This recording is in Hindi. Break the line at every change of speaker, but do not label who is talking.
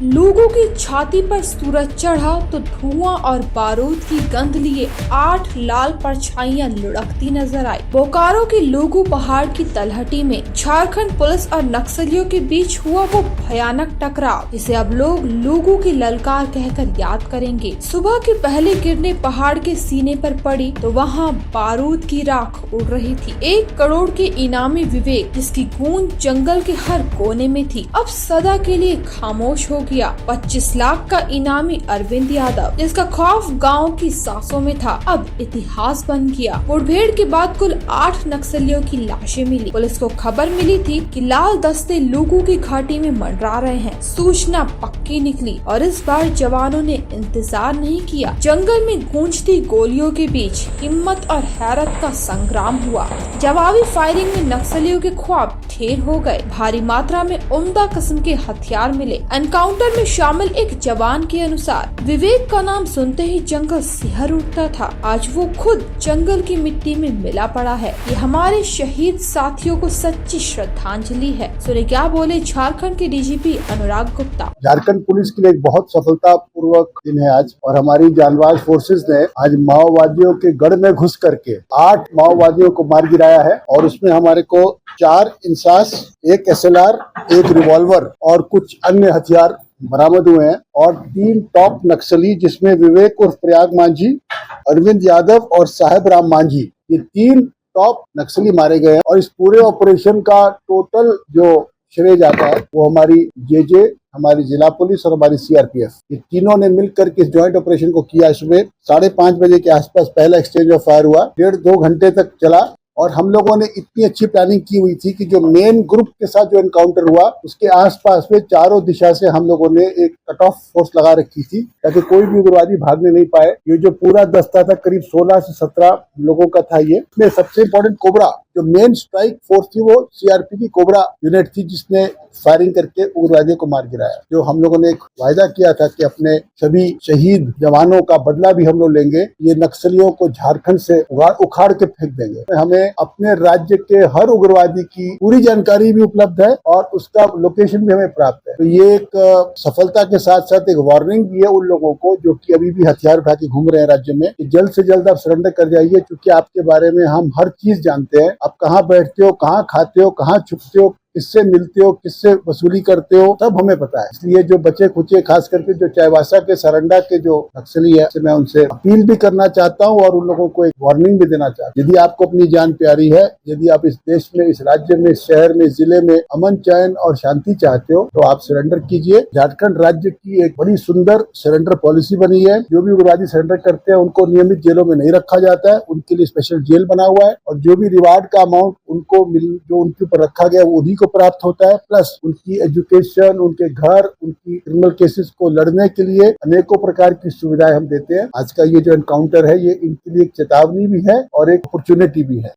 लोगों की छाती पर सूरज चढ़ा तो धुआं और बारूद की गंध लिए 8 लाल परछाइयां लुढ़कती नजर आई। बोकारो के लोगू पहाड़ की तलहटी में झारखंड पुलिस और नक्सलियों के बीच हुआ वो भयानक टकराव, जिसे अब लोग लोगू की ललकार कहकर याद करेंगे। सुबह के पहले किरणें पहाड़ के सीने पर पड़ी तो वहाँ बारूद की राख उड़ रही थी। 1 करोड़ के इनामी विवेक, जिसकी गूंज जंगल के हर कोने में थी, अब सदा के लिए खामोश हो गया। 25 लाख का इनामी अरविंद यादव, जिसका खौफ गांव की सांसों में था, अब इतिहास बन गया। मुठभेड़ के बाद कुल 8 नक्सलियों की लाशें मिली। पुलिस को खबर मिली थी कि लाल दस्ते लोगों की घाटी में मंडरा रहे हैं। सूचना पक्की निकली और इस बार जवानों ने इंतजार नहीं किया। जंगल में गूंजती गोलियों के बीच हिम्मत और हैरत का संग्राम हुआ। जवाबी फायरिंग में नक्सलियों के ख्वाब ढेर हो गए। भारी मात्रा में उम्दा किस्म के हथियार मिले। एनकाउंटर में शामिल एक जवान के अनुसार विवेक का नाम सुनते ही जंगल सिहर उठता था। आज वो खुद जंगल की मिट्टी में मिला पड़ा है। ये हमारे शहीद साथियों को सच्ची श्रद्धांजलि है। सुने क्या बोले झारखंड के डीजीपी अनुराग गुप्ता।
झारखंड पुलिस के लिए एक बहुत सफलतापूर्वक दिन है आज, और हमारी जांबाज फोर्सेस ने आज माओवादियों के गढ़ में घुस करके 8 माओवादियों को मार गिराया है। और उसमें हमारे को 4 इंसास, 1 SLR, 1 रिवॉल्वर और कुछ अन्य हथियार बरामद हुए हैं। और 3 टॉप नक्सली, जिसमें विवेक उर्फ प्रयाग मांझी, अरविंद यादव और साहेब राम मांझी, ये 3 टॉप नक्सली मारे गए हैं। और इस पूरे ऑपरेशन का टोटल जो श्रेय जाता है वो हमारी जेजे, हमारी जिला पुलिस और हमारी CRPF, ये तीनों ने मिलकर के इस ज्वाइंट ऑपरेशन को किया। सुबह 5:30 बजे के आसपास पहला एक्सचेंज ऑफ फायर हुआ, 1.5-2 घंटे तक चला। और हम लोगों ने इतनी अच्छी प्लानिंग की हुई थी कि जो मेन ग्रुप के साथ जो एनकाउंटर हुआ उसके आसपास में चारों दिशा से हम लोगों ने एक कट ऑफ फोर्स लगा रखी थी, ताकि कोई भी उग्रवादी भागने नहीं पाए। ये जो पूरा दस्ता था करीब 16 से 17 लोगों का था। ये इसमें सबसे इम्पोर्टेंट कोबरा, जो मेन स्ट्राइक फोर्स थी, वो CRP की कोबरा यूनिट थी, जिसने फायरिंग करके उग्रवादियों को मार गिराया। जो हम लोगों ने एक वायदा किया था कि अपने सभी शहीद जवानों का बदला भी हम लोग लेंगे, ये नक्सलियों को झारखंड से उखाड़ के फेंक देंगे। हमें अपने राज्य के हर उग्रवादी की पूरी जानकारी भी उपलब्ध है और उसका लोकेशन भी हमें प्राप्त है। तो ये एक सफलता के साथ साथ एक वार्निंग भी है उन लोगों को जो कि अभी भी हथियार उठा के घूम रहे हैं राज्य में, कि जल्द से जल्द आप सरेंडर कर जाइए, क्योंकि आपके बारे में हम हर चीज जानते हैं। आप कहाँ बैठते हो, कहाँ खाते हो, कहाँ छुपते हो, किससे मिलते हो, किससे वसूली करते हो, सब हमें पता है। इसलिए जो बचे खुचे, खास करके जो चाईबासा के सरंडा के जो नक्सली है, मैं उनसे अपील भी करना चाहता हूँ और उन लोगों को एक वार्निंग भी देना चाहता हूँ। यदि आपको अपनी जान प्यारी है, यदि आप इस देश में, इस राज्य में, इस शहर में, जिले में अमन, चैन और शांति चाहते हो, तो आप सरेंडर कीजिए। झारखंड राज्य की एक बड़ी सुंदर सरेंडर पॉलिसी बनी है। जो भी उग्रवादी सरेंडर करते हैं उनको नियमित जेलों में नहीं रखा जाता है, उनके लिए स्पेशल जेल बना हुआ है। और जो भी रिवार्ड का अमाउंट उनको जो उनके ऊपर रखा गया उन्हीं को प्राप्त होता है, प्लस उनकी एजुकेशन, उनके घर, उनकी क्रिमिनल केसेस को लड़ने के लिए अनेकों प्रकार की सुविधाएं हम देते हैं। आज का ये जो एनकाउंटर है, ये इनके लिए एक चेतावनी भी है और एक अपॉर्चुनिटी भी है।